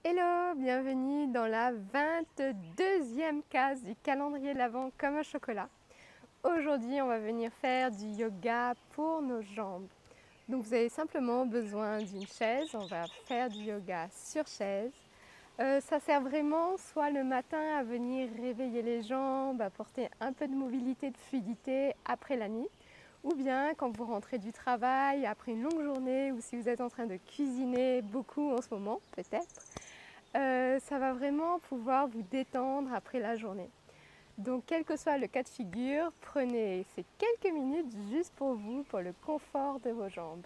Hello, bienvenue dans la 22e case du calendrier de l'Avent comme un chocolat. Aujourd'hui, on va venir faire du yoga pour nos jambes. Donc vous avez simplement besoin d'une chaise, on va faire du yoga sur chaise. Ça sert vraiment soit le matin à venir réveiller les jambes, apporter un peu de mobilité, de fluidité après la nuit, ou bien quand vous rentrez du travail après une longue journée ou si vous êtes en train de cuisiner beaucoup en ce moment peut-être. Ça va vraiment pouvoir vous détendre après la journée. Donc quel que soit le cas de figure, prenez ces quelques minutes juste pour vous, pour le confort de vos jambes.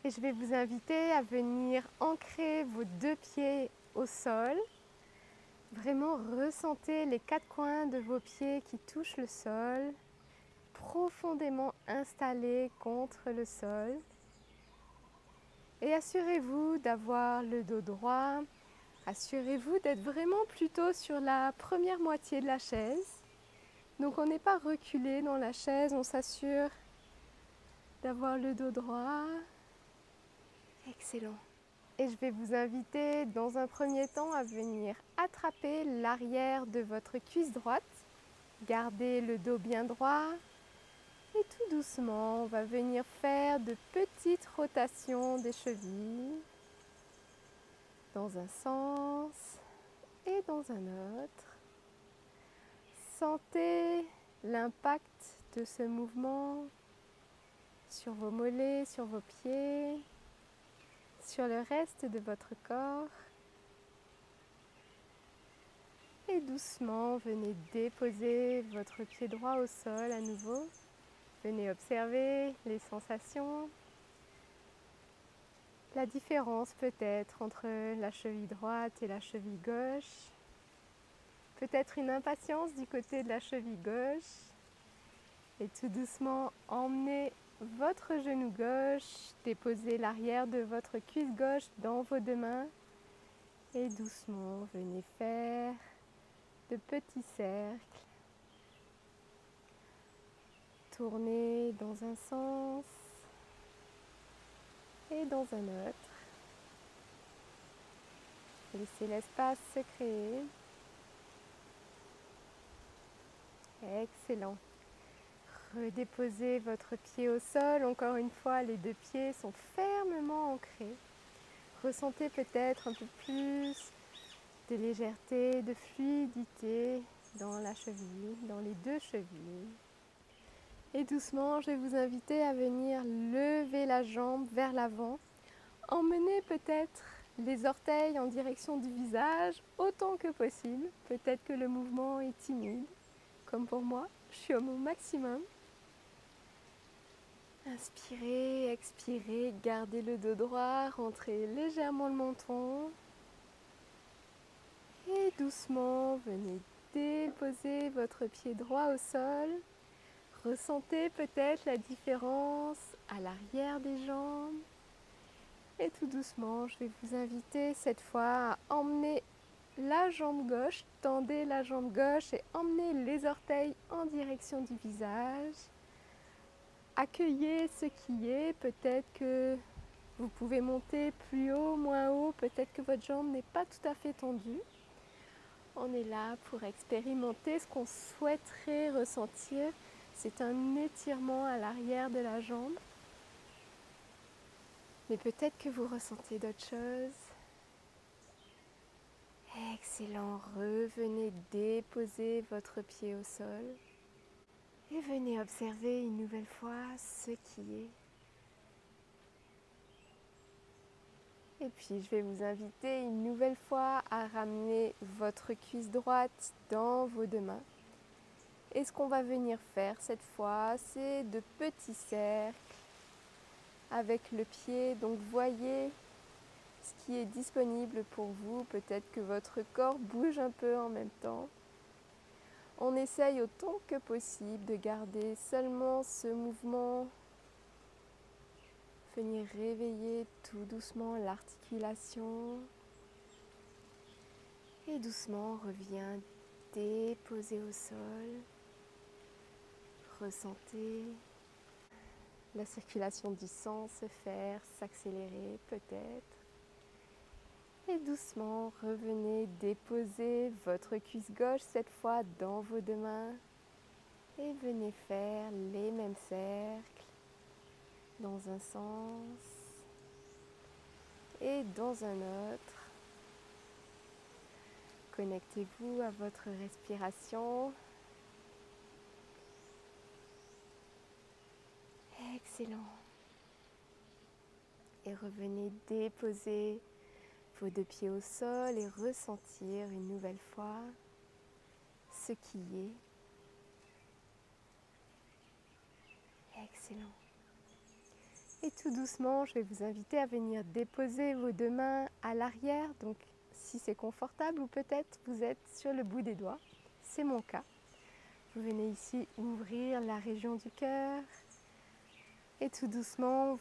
Et je vais vous inviter à venir ancrer vos deux pieds au sol. Vraiment ressentez les quatre coins de vos pieds qui touchent le sol, profondément installés contre le sol. Et assurez-vous d'avoir le dos droit. Assurez-vous d'être vraiment plutôt sur la première moitié de la chaise. Donc on n'est pas reculé dans la chaise, on s'assure d'avoir le dos droit. Excellent. Et je vais vous inviter dans un premier temps à venir attraper l'arrière de votre cuisse droite. Gardez le dos bien droit. Et tout doucement, on va venir faire de petites rotations des chevilles dans un sens et dans un autre. Sentez l'impact de ce mouvement sur vos mollets, sur vos pieds, sur le reste de votre corps. Et doucement, venez déposer votre pied droit au sol à nouveau. Venez observer les sensations. La différence peut-être entre la cheville droite et la cheville gauche. Peut-être une impatience du côté de la cheville gauche. Et tout doucement, emmenez votre genou gauche, déposez l'arrière de votre cuisse gauche dans vos deux mains. Et doucement, venez faire de petits cercles. Tournez dans un sens et dans un autre. Laissez l'espace se créer. Excellent. Redéposez votre pied au sol. Encore une fois, les deux pieds sont fermement ancrés. Ressentez peut-être un peu plus de légèreté, de fluidité dans la cheville, dans les deux chevilles. Et doucement, je vais vous inviter à venir lever la jambe vers l'avant. Emmenez peut-être les orteils en direction du visage autant que possible. Peut-être que le mouvement est timide, comme pour moi. Je suis au maximum. Inspirez, expirez, gardez le dos droit, rentrez légèrement le menton. Et doucement, venez déposer votre pied droit au sol. Ressentez peut-être la différence à l'arrière des jambes. Et tout doucement, je vais vous inviter cette fois à emmener la jambe gauche, tendez la jambe gauche et emmenez les orteils en direction du visage. Accueillez ce qui est, peut-être que vous pouvez monter plus haut, moins haut, peut-être que votre jambe n'est pas tout à fait tendue. On est là pour expérimenter ce qu'on souhaiterait ressentir. C'est un étirement à l'arrière de la jambe. Mais peut-être que vous ressentez d'autres choses. Excellent. Revenez déposer votre pied au sol. Et venez observer une nouvelle fois ce qui est. Et puis je vais vous inviter une nouvelle fois à ramener votre cuisse droite dans vos deux mains. Et ce qu'on va venir faire cette fois, c'est de petits cercles avec le pied. Donc voyez ce qui est disponible pour vous. Peut-être que votre corps bouge un peu en même temps. On essaye autant que possible de garder seulement ce mouvement. Venir réveiller tout doucement l'articulation. Et doucement, on revient déposer au sol. Ressentez la circulation du sang se faire, s'accélérer peut-être. Et doucement, revenez déposer votre cuisse gauche cette fois dans vos deux mains. Et venez faire les mêmes cercles dans un sens et dans un autre. Connectez-vous à votre respiration. Excellent. Et revenez déposer vos deux pieds au sol et ressentir une nouvelle fois ce qui est. Excellent. Et tout doucement, je vais vous inviter à venir déposer vos deux mains à l'arrière. Donc, si c'est confortable ou peut-être vous êtes sur le bout des doigts. C'est mon cas. Vous venez ici ouvrir la région du cœur. Et tout doucement, on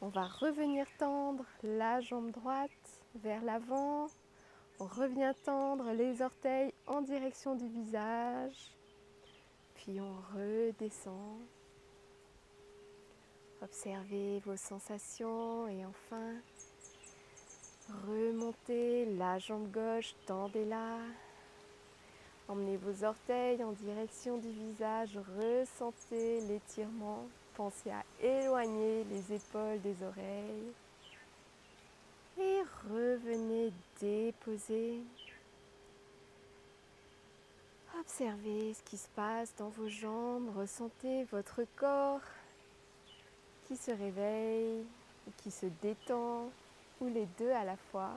va revenir tendre la jambe droite vers l'avant. On revient tendre les orteils en direction du visage. Puis on redescend. Observez vos sensations et enfin, remontez la jambe gauche, tendez-la. Emmenez vos orteils en direction du visage, ressentez l'étirement. Pensez à éloigner les épaules des oreilles. Et revenez déposer. Observez ce qui se passe dans vos jambes, ressentez votre corps qui se réveille ou qui se détend, ou les deux à la fois.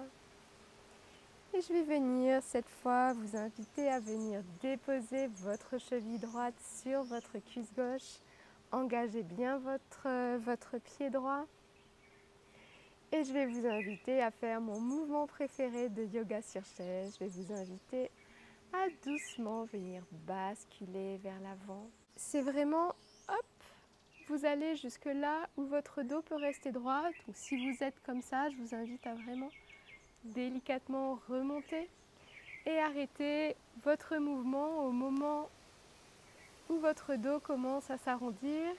Et je vais venir cette fois vous inviter à venir déposer votre cheville droite sur votre cuisse gauche. Engagez bien votre pied droit. Et je vais vous inviter à faire mon mouvement préféré de yoga sur chaise. Je vais vous inviter à doucement venir basculer vers l'avant. C'est vraiment, hop, vous allez jusque là où votre dos peut rester droit. Donc si vous êtes comme ça, je vous invite à vraiment délicatement remonter et arrêter votre mouvement au moment où votre dos commence à s'arrondir.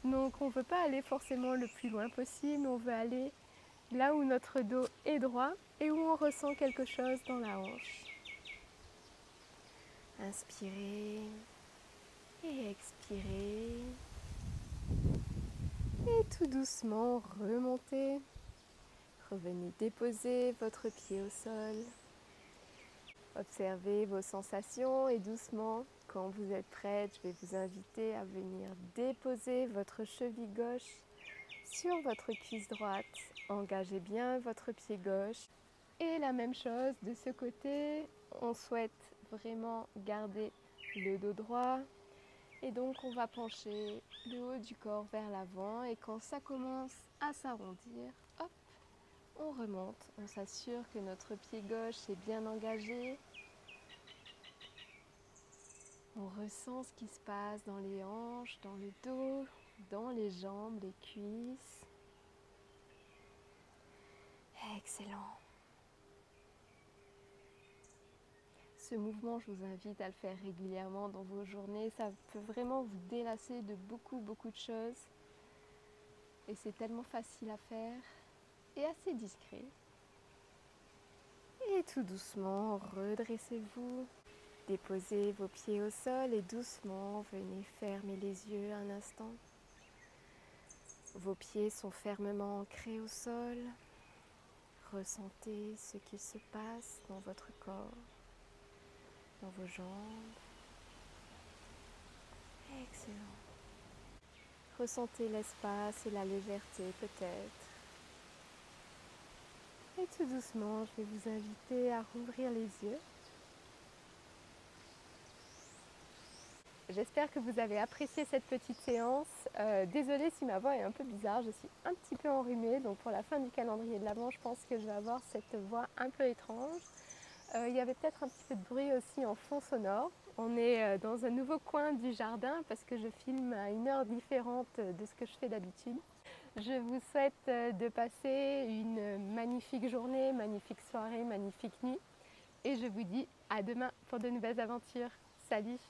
Donc on ne veut pas aller forcément le plus loin possible, on veut aller là où notre dos est droit et où on ressent quelque chose dans la hanche. Inspirez et expirez. Et tout doucement remontez. Revenez déposer votre pied au sol. Observez vos sensations et doucement, quand vous êtes prête, je vais vous inviter à venir déposer votre cheville gauche sur votre cuisse droite. Engagez bien votre pied gauche. Et la même chose de ce côté, on souhaite vraiment garder le dos droit. Et donc on va pencher le haut du corps vers l'avant et quand ça commence à s'arrondir, hop, on remonte. On s'assure que notre pied gauche est bien engagé. On ressent ce qui se passe dans les hanches, dans le dos, dans les jambes, les cuisses. Excellent. Ce mouvement, je vous invite à le faire régulièrement dans vos journées. Ça peut vraiment vous délasser de beaucoup de choses. Et c'est tellement facile à faire et assez discret. Et tout doucement, redressez-vous. Déposez vos pieds au sol et doucement, venez fermer les yeux un instant. Vos pieds sont fermement ancrés au sol. Ressentez ce qui se passe dans votre corps, dans vos jambes. Excellent. Ressentez l'espace et la légèreté peut-être. Et tout doucement, je vais vous inviter à rouvrir les yeux. J'espère que vous avez apprécié cette petite séance. Désolée si ma voix est un peu bizarre, je suis un petit peu enrhumée. Donc pour la fin du calendrier de l'Avent, je pense que je vais avoir cette voix un peu étrange. Il y avait peut-être un petit peu de bruit aussi en fond sonore. On est dans un nouveau coin du jardin parce que je filme à une heure différente de ce que je fais d'habitude. Je vous souhaite de passer une magnifique journée, magnifique soirée, magnifique nuit. Et je vous dis à demain pour de nouvelles aventures. Salut!